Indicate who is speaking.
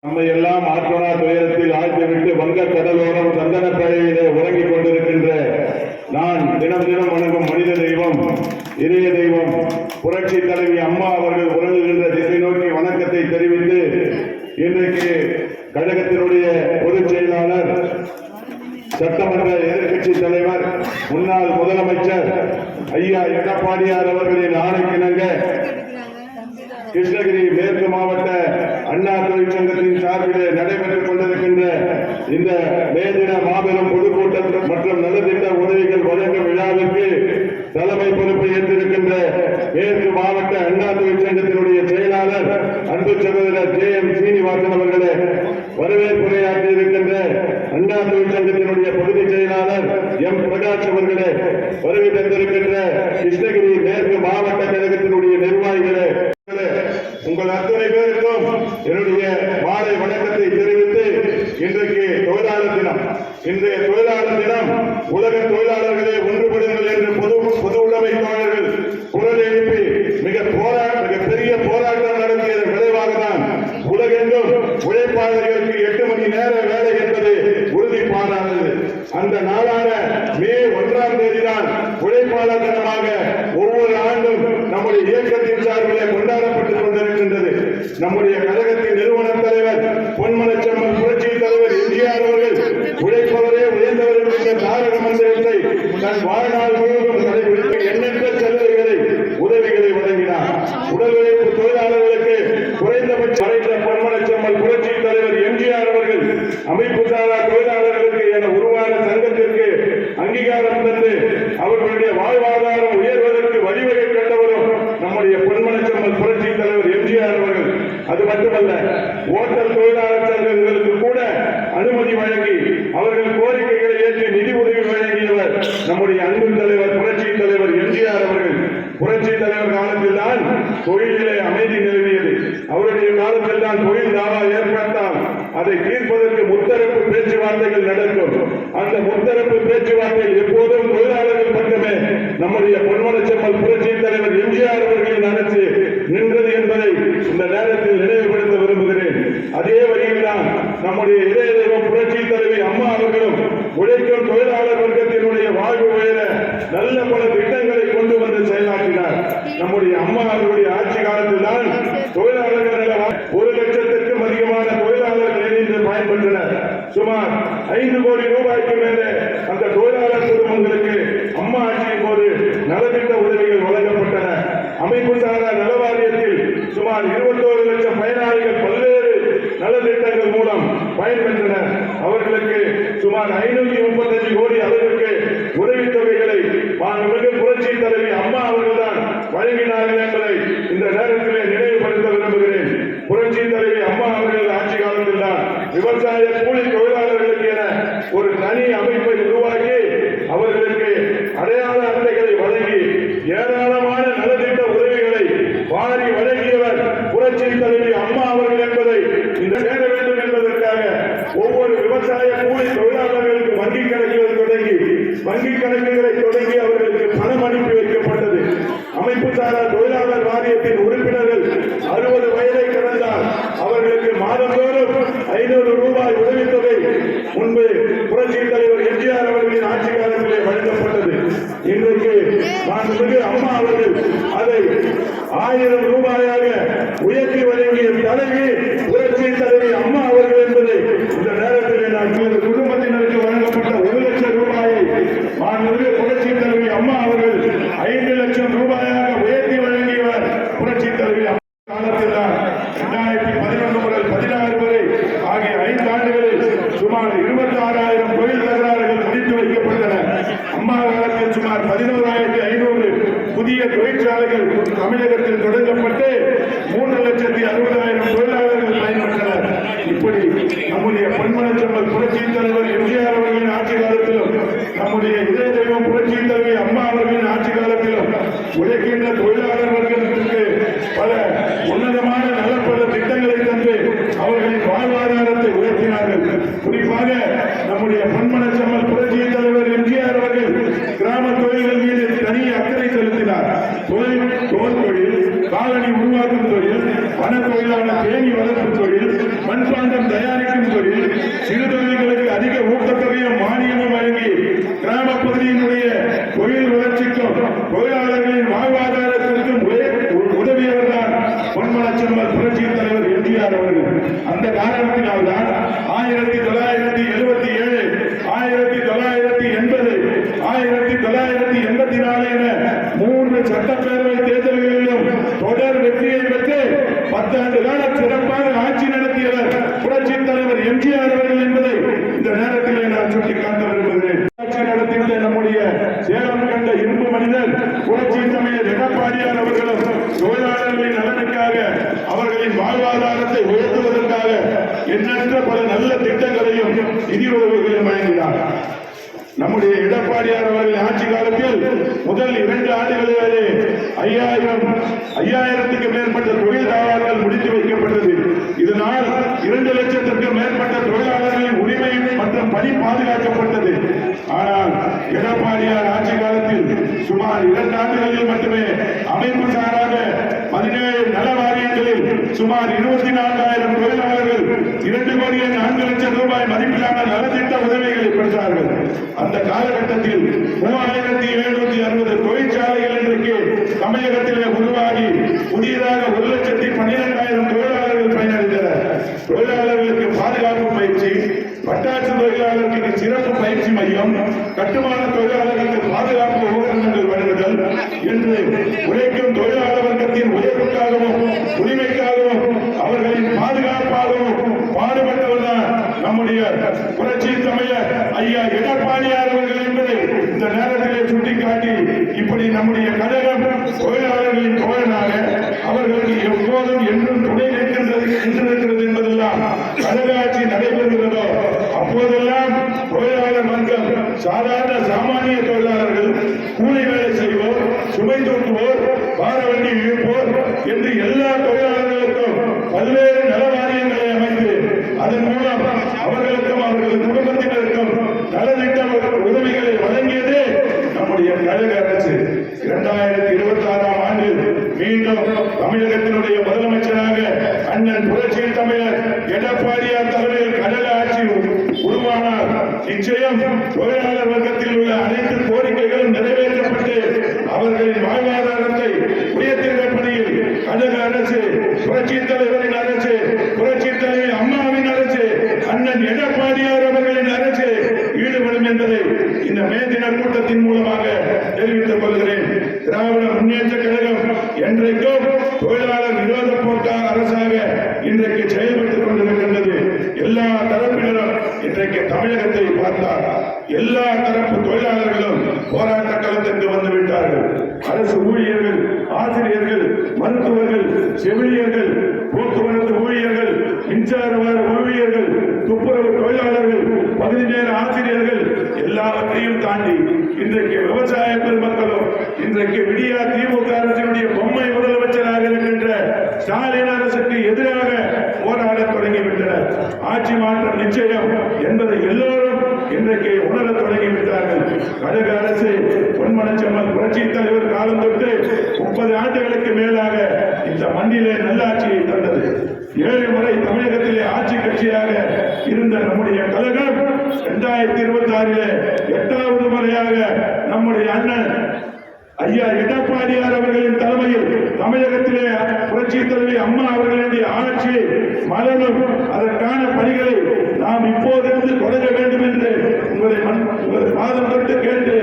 Speaker 1: நம்மை எல்லாம் ஆற்றோனா துயரத்தில் ஆழ்த்திவிட்டு வங்கக் கடலோரம் சந்தன பழையிலே உறங்கிக் கொண்டிருக்கின்ற நான் தினம் தினம் வணங்கும் மனித தெய்வம், இதய தெய்வம், புரட்சி தலைவி அம்மா அவர்கள் உறங்குகின்ற திசை நோக்கி வணக்கத்தை தெரிவித்து இன்றைக்கு கழகத்தினுடைய பொதுச் செயலாளர், சட்டமன்ற எதிர்கட்சி தலைவர், முன்னாள் முதலமைச்சர் ஐயா எடப்பாடியார் அவர்களின் ஆணைக்கிணங்க கிருஷ்ணகிரி மேற்கு மாவட்ட அண்ணா தொழிற்சங்கத்தின் சார்பிலே நடைபெற்றுக் கொண்டிருக்கின்ற இந்த மேதின மாபெரும் பொதுக்கூட்டம் மற்றும் நலத்திட்ட உதவிகள் வழங்கும் விழாவிற்கு தலைமை பொறுப்பை ஏற்றிருக்கின்ற மேற்கு மாவட்ட அண்ணா தொழிற்சங்கத்தினுடைய செயலாளர் அன்பு சகோதரர் JM சீனிவாசன் அவர்களே, வரவேற்புரையாற்றி இருக்கின்ற அண்ணா தொழிற்சங்கத்தினுடைய பகுதி செயலாளர் M பிரகாஷ் அவர்களே, வருகை தந்திருக்கின்ற கிருஷ்ணகிரி மேற்கு மாவட்ட கழகத்தினுடைய நிர்வாகிகளே, உங்கள் அத்தனை பேருக்கும் என்னுடைய மாலை வணக்கத்தை தெரிவித்து இன்றைக்கு தொழிலாளர் தினம். இன்றைய தொழிலாளர் தினம் உலக தொழிலாளர்களே ஒன்றுபடுங்கள் என்று பொது உடைமை தோழர்கள் குரல் எழுப்பி மிகப்பெரிய போராட்டம் நடத்தியதன் விளைவாக தான் உலகெங்கும் உழைப்பாளர்களுக்கு 8 மணி நேர வேலை என்பது உறுதிப்பாடானது. அந்த நாளான மே 1ஆம் தேதிதான் உழைப்பாளர் தினமாக ஒவ்வொரு ஆண்டும் நம்முடைய இயக்கத்தின் சார்பிலே கொண்டாடப்பட்டுக் கொண்டிருக்கின்றது. நம்முடைய கழகத்தின் நிறுவன தலைவர் பொன்மனச்செம்மல் புரட்சி தலைவர் எம்ஜிஆர் அவர்கள் உழைப்பவரே உயர்ந்தவர்கள் என்ற தாரக மந்திரத்தை தன் வாழ்நாள் முழுவதும் கடைபிடித்து எண்ணற்ற சலுகைகளை உதவிகளை வழங்கினார். உடல் உழைப்பு தொழிலாளர்களுக்கு குறைந்தபட்ச மறைந்த பொன்மனச்செம்மல் புரட்சி தலைவர் எம்ஜிஆர் அவர்கள் அமைப்பு சாரா தொழிலாளர்களுக்கு என உருவான சங்கத்திற்கு அங்கீகாரம் தந்து அவர்களுடைய வாழ்வாதாரம் உயர்வதற்கு வழிவகை கண்டவரும் நம்முடைய பொன்மனச்செம்மல் புரட்சி தலைவர் எம்ஜிஆர் அவர்கள். அது மட்டுமல்ல, ஓட்டல் தொழிலாளர் சங்கங்களுக்கு கூட அனுமதி வழங்கி அவர்கள் கோரிக்கைகளை ஏற்று நிதி உதவி வழங்கியவர் நம்முடைய அன்பு தலைவர் புரட்சி தலைவர் எம்ஜிஆர் அவர்கள். புரட்சி தலைவர் காலத்தில் தான் தொழிலிலே அமைதி நிலவியது. அவருடைய காலத்தில் தான் தொழில் தாவா ஏற்பட்டால் அதை தீர்ப்பதற்கு முத்தரப்பு பேச்சுவார்த்தைகள் நடக்கும். அந்த முத்தரப்பு பேச்சுவார்த்தைகள் எப்போதும் தொழிலாளர்கள் பக்கமே நம்முடைய பொன்மனச்செம்மல் புரட்சி தலைவர் எம்ஜிஆர் அவர்களின் அரசு நின்றது என்பதை இந்த நேரத்தில் நினைவுபடுத்த விரும்புகிறேன். அதே வழியில் தான் நம்முடைய இதய தெய்வம் புரட்சி தலைவி அம்மா அவர்களும் உழைக்கும் தொழிலாளர் வர்க்கத்தினுடைய வாழ்வு உயர நல்ல பல திட்டங்களை கொண்டு வந்து செயலாற்றினார். நம்முடைய அம்மா அவர்களுடைய ஆட்சி காலத்தில் தான் தொழிலாளர்கள் 1 லட்சத்திற்கும் அதிகமான தொழிலாளர்கள் இணைந்து பயன்பெற்றனர். சுமார் 5 கோடி ரூபாய்க்கு மேலே அந்த தொழிலாளர் குடும்பங்களுக்கு அம்மா ஆட்சியின் போது நலத்திட்ட உதவிகள் வழங்கப்பட்டன. அமைப்பு சாரா நல வாரியத்தில் சுமார் 21 லட்சம் பயனாளிகள் பல்வேறு நலத்திட்டங்கள் மூலம் பயன்பெற்றனர். அவர்களுக்கு சுமார் 535 கோடி அளவிற்கு உதவித்தொகைகளை மாண்புமிகு புரட்சி தலைவி அம்மா அவர்கள்தான் வழங்கினார்கள் என்பதை இந்த நேரத்திலே நினைவுபடுத்த விரும்புகிறேன். புரட்சி தலைவி அம்மா அவர்கள் ஆட்சி காலத்தில் தான் விவசாய கூலி தொழிலாளர்களுக்கு என ஒரு தனி அமைப்பை உருவாக்கி அவர்களுக்கு அடையாள அட்டைகளை வழங்கி ஏராளமான நலத்திட்ட உதவிகளை வாரி வழங்கியவர் புரட்சி தலைவி அம்மா அவர்கள் என்பதை இந்த சேர வேண்டும் என்பதற்காக ஒவ்வொரு விவசாய கூலி தொழிலாளர்களுக்கு வங்கிக் கணக்குகளை தொடங்கி அவர்களுக்கு பணம் அனுப்பி வைக்கப்பட்டது. அமைப்பு சாரா தொழிலாளர் வாரியத்தின் உறுப்பினர்கள் 60 வயதை கடந்தால் அவர்களுக்கு மாதந்தோறும் 500 ரூபாய் உதவித்தொகை முன்பு புரட்சி தலைவர் எம்ஜிஆர் அவர்களின் ஆட்சி காலத்திலே வழங்கப்பட்டது. இன்றைக்கு மாண்புமிகு அம்மா அவர்கள் அதை 1000 ரூபாயாக உயர்த்தி வழங்கிய தலைவி புரட்சி தலைவி அம்மா அவர்கள் என்பதை இந்த நேரத்தில் நான் குடும்பத்தினருக்கு வழங்கப்பட்ட 1 லட்சம் ரூபாயை மாண்புமிகு புரட்சி தலைவி அம்மா அவர்கள் 5 லட்சம் ரூபாயாக உயர்த்தி வழங்கியவர் புரட்சி தலைவி காலத்தில் தான் 2011 முதல் 16 வரை ஆகிய 5 ஆண்டுகளில் சுமார் 26,000 தொழில் தகராறுகள் முடித்து வைக்கப்பட்டன. அம்மா காலத்தில் சுமார் 11,500 புதிய தொழிற்சாலைகள் தமிழகத்தில் தொடங்கப்பட்டு 3,60,000 தொழிலாளர்கள் பயன்பெற்றனர். இப்படி நம்முடைய பொன்மனச்செம்மல் புரட்சி தலைவர் எம்ஜிஆர் அவர்களின் ஆட்சி காலத்திலும் நம்முடைய இதய தெய்வம் புரட்சி தலைவி அம்மா அவர்களின் ஆட்சி காலத்திலும் உழைக்கின்ற தொழிலாளர் வர்க்கத்திற்கு பல உன்னதமான நலப்பல திட்டங்களை தந்து அவர்களின் வாழ்வாதாரத்தை உயர்த்தினார்கள். குறிப்பாக நம்முடைய பொன்மனச்செம்மல் புரட்சி தலைவர் எம்ஜிஆர் அவர்கள் கிராம தொழில்கள் மீது தனி அக்கறை செலுத்தினார். தோல் தொழில், காலனி உருவாக்கும் தொழில், வன தொழிலான தேனி வளர்ப்பு தொழில், மண்பாண்ட திருவள்ளூரில் சிறுதொழில்களுக்கு அதிக ஊக்கத்தொகையும் மானியமும் வழங்கி கிராம பகுதியினுடைய தொழில் வளர்ச்சிக்கும் தொழிலாளர்களின் வாழ்வாதாரத்திற்கும் உதவியவர்தான் பொன்மனச்செம்மல் புரட்சி தலைவர் எம்ஜிஆர் அவர்கள். அந்த காரணத்தினால்தான் 1977, 1980, 1984 என 3 சட்டப்பேரவை தேர்தல்களிலும் தொடர் வெற்றியை பெற்று 10 ஆண்டு கால சிறப்பான ஆட்சி நடத்தியவர் புரட்சி தலைவர் எம்ஜிஆர் அவர்கள் என்பதை இந்த நேரத்திலே நான் சுட்டிக்காட்ட விரும்புகிறேன். ஆட்சி நடத்திய நம்முடைய சேலம் கண்ட இரும்பு மனிதர் புரட்சி தலைவர் எடப்பாடியார் அவர்களும் தொழிலாளர்களின் நலனுக்காக அவர்களின் வாழ்வாதாரத்தை உயர்த்துவதற்காக எண்ணற்ற பல நல்ல திட்டங்களையும் நிதி உதவிகளையும் வழங்கினார். நம்முடைய எடப்பாடியார் அவர்கள் ஆட்சி காலத்தில் முதல் 2 ஆண்டுகளிலே 5000க்கு மேற்பட்ட தொழில் தாவாக்கள் முடித்து வைக்கப்பட்டது. இதனால் 2 லட்சத்திற்கு மேற்பட்ட தொழிலாளர்களின் உரிமை மற்றும் பணி பாதுகாக்கப்பட்டது. ஆனால் எடப்பாடியார் ஆட்சி காலத்தில் சுமார் 2 ஆண்டுகளில் மட்டுமே அமைப்பு சாராத 17 நல வாரியங்களில் சுமார் 24,000 தொழிலாளர்கள் 2,04,00,000 ரூபாய் மதிப்பிலான நலத்திட்ட உதவிகளை பெற்றார்கள். அந்த காலகட்டத்தில் 3760 தொழிற்சாலைகள் இன்றைக்கு தமிழகத்திலே உருவாகி புதியதாக 1,12,000 தொழிலாளர்கள் பயனடைந்தனர். தொழிலாளர்களுக்கு பாதுகாப்பு பயிற்சி, பட்டாசு தொழிலாளர்களுக்கு சிறப்பு பயிற்சி மையம், கட்டுமான தொழிலாளர்களுக்கு பாதுகாப்பு உபகரணங்கள் வழங்குதல் என்று உழைக்கும் தொழிலாளர் வர்க்கத்தின் உயர்வுக்காகவும் உரிமைக்காகவும் அவர்களின் பாதுகாப்பாகவும் பாடுபட்டவர்தான் நம்முடைய புரட்சி தமிழர் ஐயா எடப்பாடியார் அவர்கள் என்பதை இந்த நேரத்திலே சுட்டிக்காட்டி, இப்படி நம்முடைய கழகம் தொழிலாளர்களின் தோழனாக அவர்களுக்கு எப்போதும் என்றும் துணை நிற்கின்றது என்பதெல்லாம் கழக ஆட்சி நடைபெறுகிறதோ அப்போதெல்லாம் தொழிலாளர் வர்க்கம் சாதாரண சாமானிய தொழிலாளர்கள், கூலி வேலை செய்வோர், சுமை தூக்குவோர், பாரவண்டி இழுப்போர் என்று எல்லா தொழிலாளர்களுக்கும் பல்வேறு நல வாரியங்களை அமைத்து அதன் மூலம் அவர்களுக்கும் அவர்கள் குடும்பத்தினருக்கும் நலத்திட்ட உதவிகளை வழங்கியதே நம்முடைய கழக அரசு. 2026ஆம் ஆண்டில் மீண்டும் தமிழகத்தினுடைய முதலமைச்சராக அண்ணன் புரட்சி தமிழர் எடப்பாடியார் தலைமையில் கழக ஆட்சி உருவானார். நிச்சயம் தொழிலாளர் வர்க்கத்தில் உள்ள அனைத்து கோரிக்கைகளும் நிறைவேற்றப்பட்டு அவர்களின் வாழ்வாதாரத்தை உயர்த்துகிற பணியில் கழக அரசு, புரட்சி தலைவரின் அரசு, புரட்சி தலைவர் அம்மாவின் அரசு, அண்ணன் எடப்பாடியார் அவர்களின் அரசு ஈடுபடும் என்பதை இந்த மே தின கூட்டத்தின் மூலமாக தெரிவித்துக் கொள்கிறேன். திராவிட முன்னேற்ற கழகம் என்றைக்கும் தொழிலாளர் விரோத போக்கான அரசாக இன்றைக்கு செயல்பட்டுக் கொண்டிருக்கின்றது. எல்லா தரப்பினரும் இன்றைக்கு தமிழகத்தை பார்த்தார். எல்லா தரப்பு தொழிலாளர்களும் போராட்ட களத்திற்கு வந்துவிட்டார்கள். அரசு ஊழியர்கள், ஆசிரியர்கள், மருத்துவர்கள், செவிலியர்கள், போக்குவரத்து ஊழியர்கள், மின்சார வார ஊழியர்கள், துப்புரவு தொழிலாளர்கள், பகுதி நேர ஆசிரியர்கள் எல்லாவற்றையும் தாண்டி இன்றைக்கு விவசாய பெருமக்களும் இன்றைக்கு விடியா திமுக அரசினுடைய பொம்மை முதலமைச்சராக இருக்கின்ற ஸ்டாலின் அரசுக்கு எதிராக போராட தொடங்கிவிட்டனர். ஆட்சி மாற்றம் நிச்சயம் என்பதை எல்லோரும் இன்றைக்கு உணர தொடங்கிவிட்டார்கள். கழக அரசு பொன்மனச்செம்மல் புரட்சி தலைவர் காலம் தொட்டு 30 ஆண்டுகளுக்கு மேலாக இந்த மண்ணிலே நல்லாட்சியை தந்தது. 7 முறை தமிழகத்திலே ஆட்சி கட்சியாக இருந்த நம்முடைய கழகம் 2026 8வது முறையாக நம்முடைய அண்ணன் ஐயா எடப்பாடியார் அவர்களின் தலைமையில் தமிழகத்திலே புரட்சி தலைவி அம்மா அவர்களுடைய ஆட்சி மலரும். அதற்கான பணிகளை நாம் இப்போதிருந்து தொடங்க வேண்டும் என்று உங்களை பாதம் தொட்டு கேட்டு